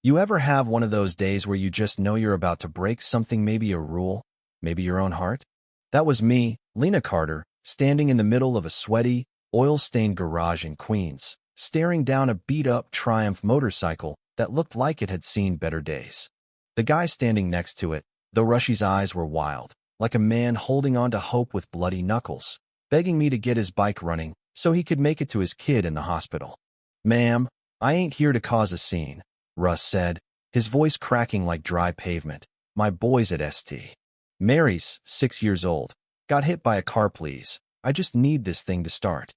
You ever have one of those days where you just know you're about to break something, maybe a rule, maybe your own heart? That was me, Lena Carter, standing in the middle of a sweaty, oil-stained garage in Queens, staring down a beat-up Triumph motorcycle that looked like it had seen better days. The guy standing next to it, though Rushy's eyes were wild, like a man holding on to hope with bloody knuckles, begging me to get his bike running so he could make it to his kid in the hospital. "Ma'am, I ain't here to cause a scene," Russ said, his voice cracking like dry pavement. "My boy's at St. Mary's, 6 years old. Got hit by a car, please. I just need this thing to start."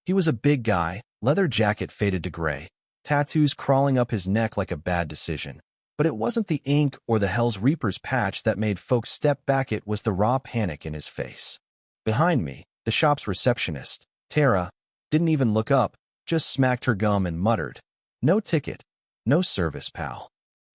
He was a big guy, leather jacket faded to gray, tattoos crawling up his neck like a bad decision. But it wasn't the ink or the Hell's Reapers patch that made folks step back, it was the raw panic in his face. Behind me, the shop's receptionist, Tara, didn't even look up, just smacked her gum and muttered, "No ticket. No service, pal."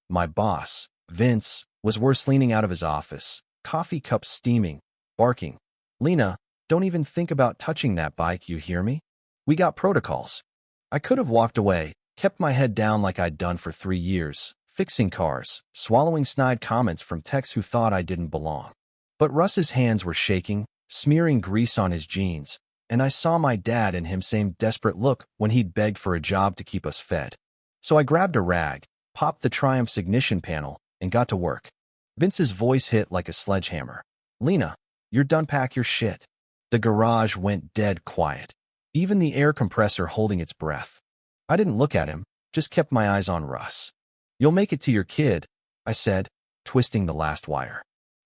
My boss, Vince, was worse, leaning out of his office, coffee cup steaming, barking, "Lena, don't even think about touching that bike, you hear me? We got protocols." I could have walked away, kept my head down like I'd done for 3 years, fixing cars, swallowing snide comments from techs who thought I didn't belong. But Russ's hands were shaking, smearing grease on his jeans, and I saw my dad and him same desperate look when he'd begged for a job to keep us fed. So I grabbed a rag, popped the Triumph's ignition panel, and got to work. Vince's voice hit like a sledgehammer. "Lena, you're done, pack your shit." The garage went dead quiet, even the air compressor holding its breath. I didn't look at him, just kept my eyes on Russ. "You'll make it to your kid," I said, twisting the last wire.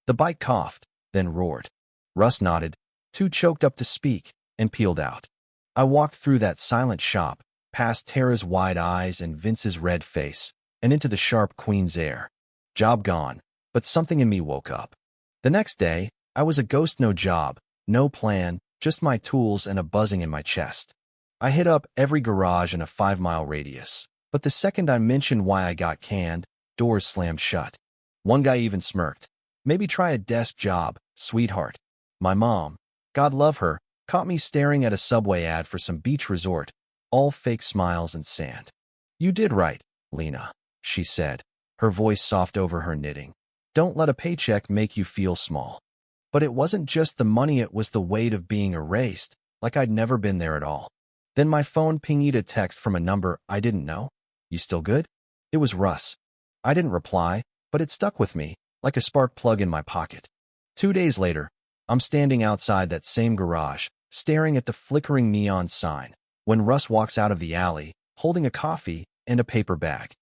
The bike coughed, then roared. Russ nodded, too choked up to speak, and peeled out. I walked through that silent shop, past Tara's wide eyes and Vince's red face, and into the sharp Queens air. Job gone, but something in me woke up. The next day, I was a ghost, no job, no plan, just my tools and a buzzing in my chest. I hit up every garage in a 5-mile radius, but the second I mentioned why I got canned, doors slammed shut. One guy even smirked. "Maybe try a desk job, sweetheart." My mom, God love her, caught me staring at a Subway ad for some beach resort, all fake smiles and sand. "You did right, Lena," she said, her voice soft over her knitting. "Don't let a paycheck make you feel small." But it wasn't just the money, it was the weight of being erased, like I'd never been there at all. Then my phone pinged a text from a number I didn't know. "You still good?" It was Russ. I didn't reply, but it stuck with me, like a spark plug in my pocket. 2 days later, I'm standing outside that same garage, staring at the flickering neon sign, when Russ walks out of the alley, holding a coffee and a paper bag.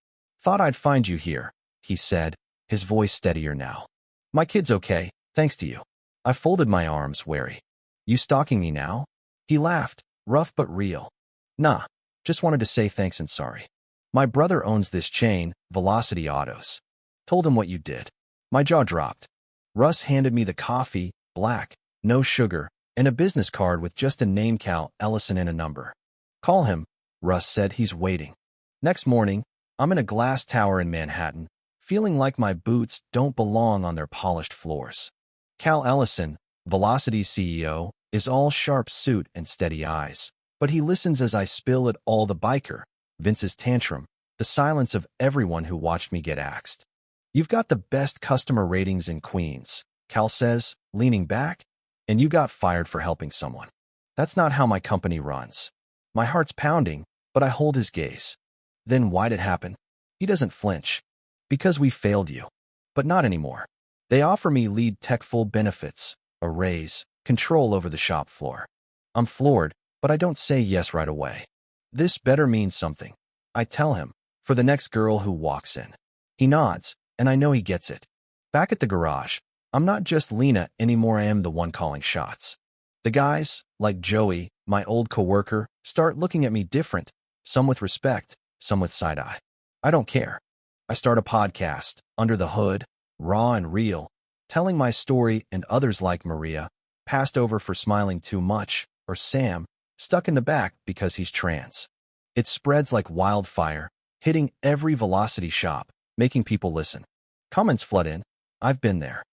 "Thought I'd find you here," he said, his voice steadier now. "My kid's okay, thanks to you." I folded my arms, wary. "You stalking me now?" He laughed, rough but real. "Nah, just wanted to say thanks and sorry. My brother owns this chain, Velocity Autos. Told him what you did." My jaw dropped. Russ handed me the coffee, black, no sugar, and a business card with just a name, Cal Ellison, and a number. "Call him," Russ said. "He's waiting." Next morning, I'm in a glass tower in Manhattan, feeling like my boots don't belong on their polished floors. Cal Ellison, Velocity's CEO, is all sharp suit and steady eyes, but he listens as I spill it all: the biker, Vince's tantrum, the silence of everyone who watched me get axed. "You've got the best customer ratings in Queens," Cal says, leaning back, "and you got fired for helping someone. That's not how my company runs." My heart's pounding, but I hold his gaze. "Then why'd it happen?" He doesn't flinch. "Because we failed you. But not anymore." They offer me lead tech, full benefits, a raise, control over the shop floor. I'm floored, but I don't say yes right away. "This better mean something," I tell him, for the next girl who walks in. He nods, and I know he gets it. Back at the garage, I'm not just Lena anymore, I am the one calling shots. The guys, like Joey, my old coworker, start looking at me different, some with respect, some with side-eye. I don't care. I start a podcast, Under the Hood, raw and real, telling my story, and others like Maria, passed over for smiling too much, or Sam, stuck in the back because he's trans. It spreads like wildfire, hitting every Velocity shop, making people listen. Comments flood in. "I've been there.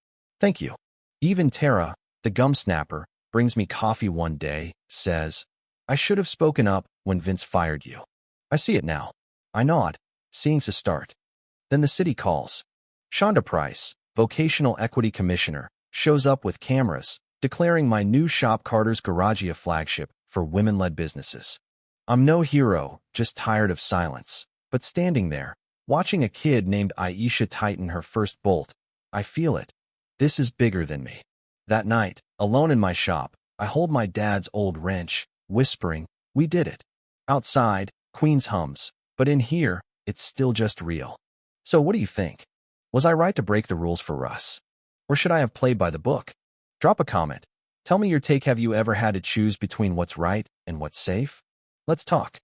Thank you." Even Tara, the gum snapper, brings me coffee one day, says, "I should have spoken up when Vince fired you." I see it now. I nod, seeing's a start. Then the city calls. Shonda Price, Vocational Equity Commissioner, shows up with cameras, declaring my new shop Carter's Garagia flagship for women-led businesses. I'm no hero, just tired of silence. But standing there, watching a kid named Aisha tighten her first bolt, I feel it. This is bigger than me. That night, alone in my shop, I hold my dad's old wrench, whispering, "We did it." Outside, Queens hums, but in here, it's still just real. So what do you think? Was I right to break the rules for Russ? Or should I have played by the book? Drop a comment. Tell me your take. Have you ever had to choose between what's right and what's safe? Let's talk.